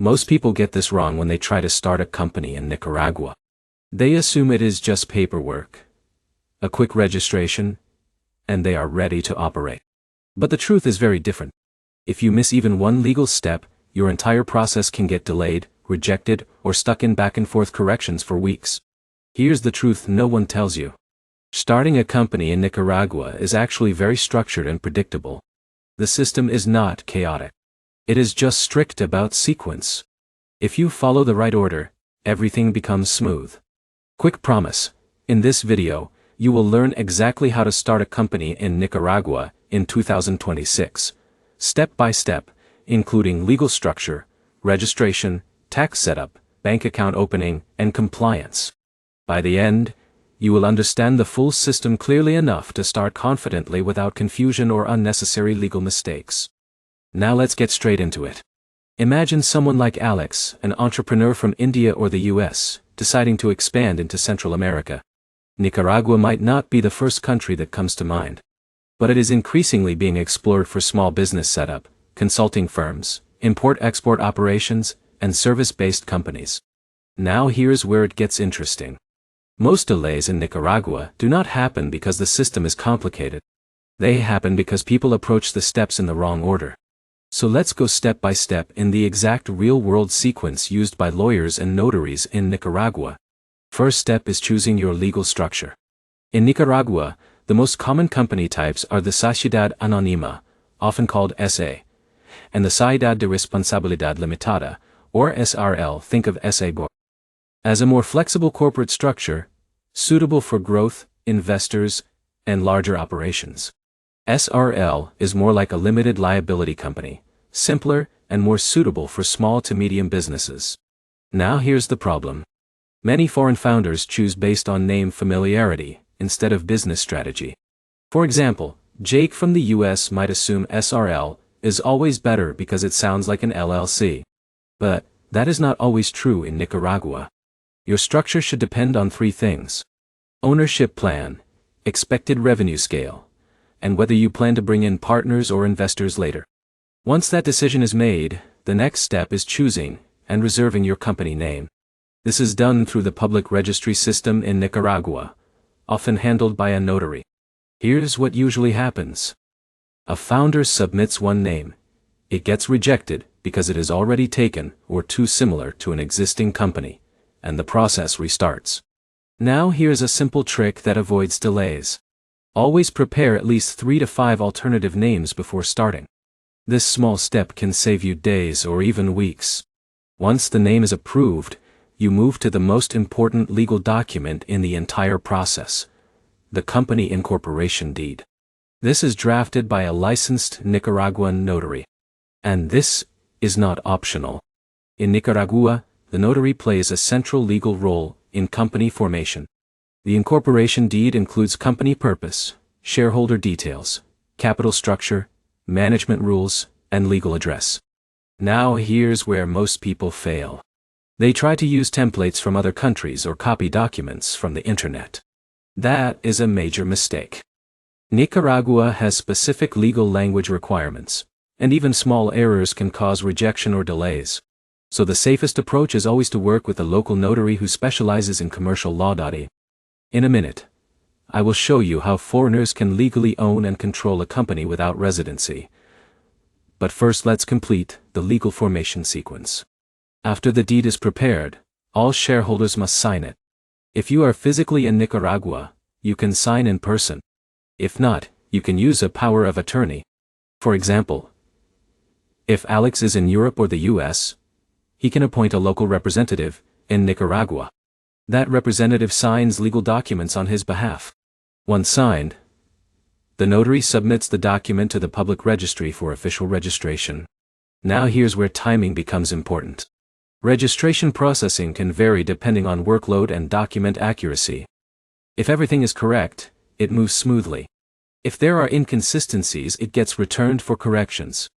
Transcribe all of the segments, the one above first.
Most people get this wrong when they try to start a company in Nicaragua. They assume it is just paperwork, a quick registration, and they are ready to operate. But the truth is very different. If you miss even one legal step, your entire process can get delayed, rejected, or stuck in back and forth corrections for weeks. Here's the truth no one tells you. Starting a company in Nicaragua is actually very structured and predictable. The system is not chaotic. It is just strict about sequence. If you follow the right order, everything becomes smooth. Quick promise, in this video, you will learn exactly how to start a company in Nicaragua in 2026, step by step, including legal structure, registration, tax setup, bank account opening, and compliance. By the end, you will understand the full system clearly enough to start confidently without confusion or unnecessary legal mistakes. Now let's get straight into it. Imagine someone like Alex, an entrepreneur from India or the US, deciding to expand into Central America. Nicaragua might not be the first country that comes to mind, but it is increasingly being explored for small business setup, consulting firms, import-export operations, and service-based companies. Now here's where it gets interesting. Most delays in Nicaragua do not happen because the system is complicated. They happen because people approach the steps in the wrong order. So let's go step by step in the exact real-world sequence used by lawyers and notaries in Nicaragua. First step is choosing your legal structure. In Nicaragua, the most common company types are the Sociedad Anónima, often called SA, and the Sociedad de Responsabilidad Limitada, or SRL, think of SA Board, as a more flexible corporate structure, suitable for growth, investors, and larger operations. SRL is more like a limited liability company, simpler and more suitable for small to medium businesses. Now here's the problem. Many foreign founders choose based on name familiarity instead of business strategy. For example, Jake from the US might assume SRL is always better because it sounds like an LLC. But that is not always true in Nicaragua. Your structure should depend on three things: ownership plan, expected revenue scale, and whether you plan to bring in partners or investors later. Once that decision is made, the next step is choosing and reserving your company name. This is done through the public registry system in Nicaragua, often handled by a notary. Here's what usually happens. A founder submits one name. It gets rejected because it is already taken or too similar to an existing company, and the process restarts. Now here's a simple trick that avoids delays. Always prepare at least 3 to 5 alternative names before starting. This small step can save you days or even weeks. Once the name is approved, you move to the most important legal document in the entire process: the company incorporation deed. This is drafted by a licensed Nicaraguan notary. And this is not optional. In Nicaragua, the notary plays a central legal role in company formation. The incorporation deed includes company purpose, shareholder details, capital structure, management rules, and legal address. Now here's where most people fail. They try to use templates from other countries or copy documents from the internet. That is a major mistake. Nicaragua has specific legal language requirements, and even small errors can cause rejection or delays. So the safest approach is always to work with a local notary who specializes in commercial law. In a minute, I will show you how foreigners can legally own and control a company without residency. But first let's complete the legal formation sequence. After the deed is prepared, all shareholders must sign it. If you are physically in Nicaragua, you can sign in person. If not, you can use a power of attorney. For example, if Alex is in Europe or the US, he can appoint a local representative in Nicaragua. That representative signs legal documents on his behalf. Once signed, the notary submits the document to the public registry for official registration. Now here's where timing becomes important. Registration processing can vary depending on workload and document accuracy. If everything is correct, it moves smoothly. If there are inconsistencies, it gets returned for corrections.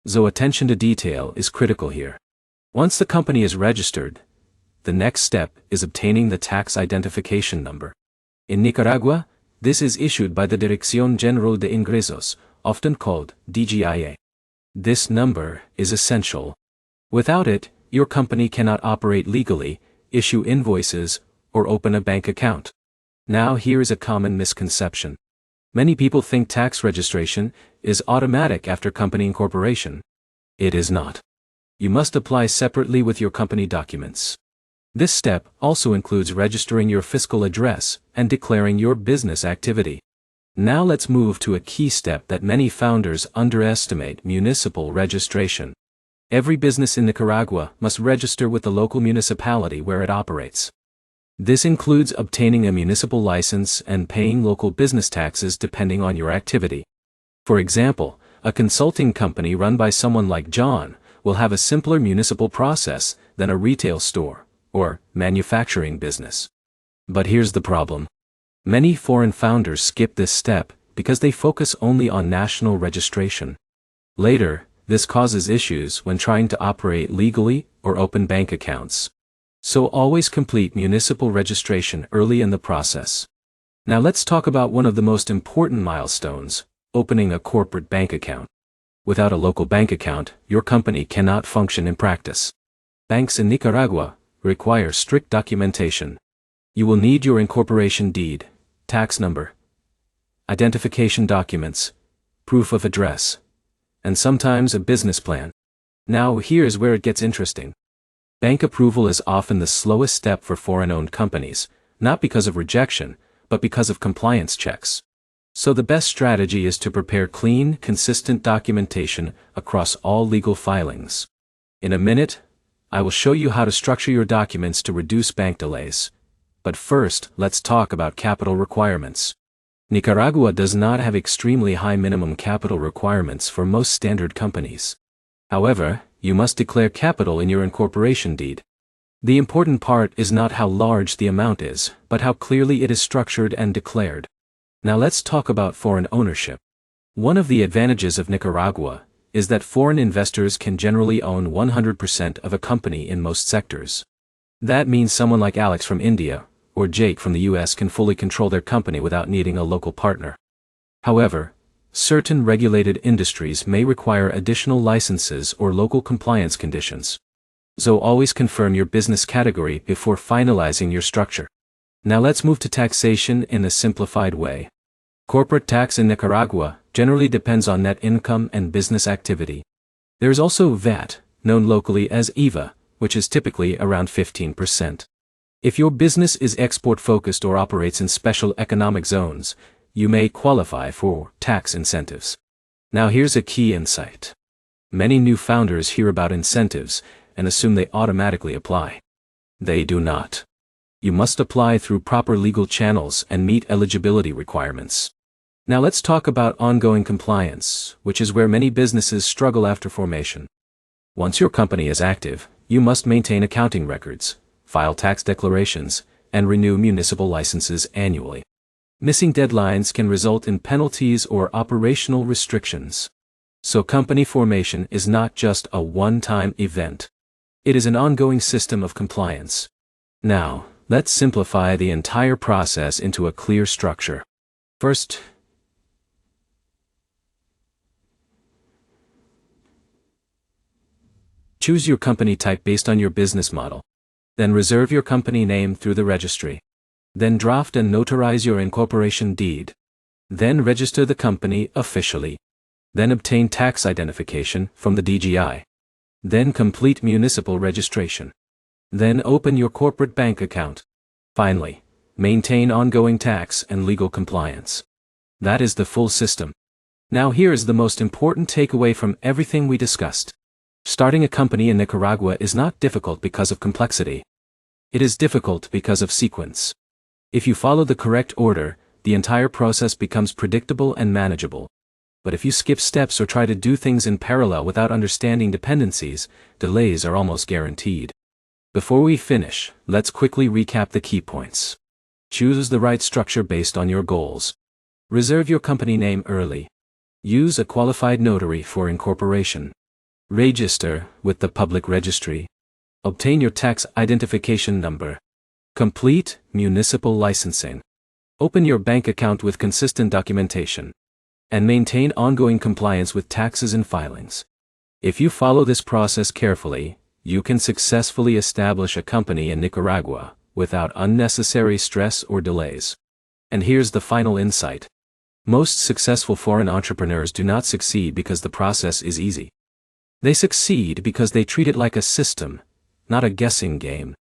So attention to detail is critical here. Once the company is registered, the next step is obtaining the tax identification number. In Nicaragua, this is issued by the Dirección General de Ingresos, often called DGIA. This number is essential. Without it, your company cannot operate legally, issue invoices, or open a bank account. Now here is a common misconception. Many people think tax registration is automatic after company incorporation. It is not. You must apply separately with your company documents. This step also includes registering your fiscal address and declaring your business activity. Now let's move to a key step that many founders underestimate: municipal registration. Every business in Nicaragua must register with the local municipality where it operates. This includes obtaining a municipal license and paying local business taxes depending on your activity. For example, a consulting company run by someone like John will have a simpler municipal process than a retail store or manufacturing business. But here's the problem. Many foreign founders skip this step because they focus only on national registration. Later, this causes issues when trying to operate legally or open bank accounts. So always complete municipal registration early in the process. Now let's talk about one of the most important milestones: opening a corporate bank account. Without a local bank account, your company cannot function in practice. Banks in Nicaragua require strict documentation. You will need your incorporation deed, tax number, identification documents, proof of address, and sometimes a business plan. Now here's where it gets interesting. Bank approval is often the slowest step for foreign-owned companies, not because of rejection, but because of compliance checks. So the best strategy is to prepare clean, consistent documentation across all legal filings. In a minute, I will show you how to structure your documents to reduce bank delays. But first, let's talk about capital requirements. Nicaragua does not have extremely high minimum capital requirements for most standard companies. However, you must declare capital in your incorporation deed. The important part is not how large the amount is, but how clearly it is structured and declared. Now let's talk about foreign ownership. One of the advantages of Nicaragua is that foreign investors can generally own 100% of a company in most sectors. That means someone like Alex from India or Jake from the US can fully control their company without needing a local partner. However, certain regulated industries may require additional licenses or local compliance conditions. So always confirm your business category before finalizing your structure. Now let's move to taxation in a simplified way. Corporate tax in Nicaragua generally depends on net income and business activity. There is also VAT, known locally as IVA, which is typically around 15%. If your business is export-focused or operates in special economic zones, you may qualify for tax incentives. Now here's a key insight. Many new founders hear about incentives and assume they automatically apply. They do not. You must apply through proper legal channels and meet eligibility requirements. Now let's talk about ongoing compliance, which is where many businesses struggle after formation. Once your company is active, you must maintain accounting records, file tax declarations, and renew municipal licenses annually. Missing deadlines can result in penalties or operational restrictions. So company formation is not just a one-time event. It is an ongoing system of compliance. Now, let's simplify the entire process into a clear structure. First, choose your company type based on your business model. Then reserve your company name through the registry. Then draft and notarize your incorporation deed. Then register the company officially. Then obtain tax identification from the DGI. Then complete municipal registration. Then open your corporate bank account. Finally, maintain ongoing tax and legal compliance. That is the full system. Now here is the most important takeaway from everything we discussed. Starting a company in Nicaragua is not difficult because of complexity. It is difficult because of sequence. If you follow the correct order, the entire process becomes predictable and manageable. But if you skip steps or try to do things in parallel without understanding dependencies, delays are almost guaranteed. Before we finish, let's quickly recap the key points. Choose the right structure based on your goals. Reserve your company name early. Use a qualified notary for incorporation. Register with the public registry. Obtain your tax identification number. Complete municipal licensing. Open your bank account with consistent documentation. And maintain ongoing compliance with taxes and filings. If you follow this process carefully, you can successfully establish a company in Nicaragua without unnecessary stress or delays. And here's the final insight. Most successful foreign entrepreneurs do not succeed because the process is easy. They succeed because they treat it like a system, not a guessing game.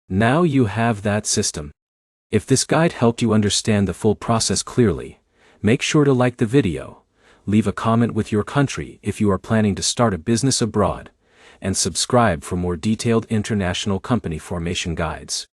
Now you have that system. If this guide helped you understand the full process clearly, make sure to like the video, leave a comment with your country if you are planning to start a business abroad, and subscribe for more detailed international company formation guides.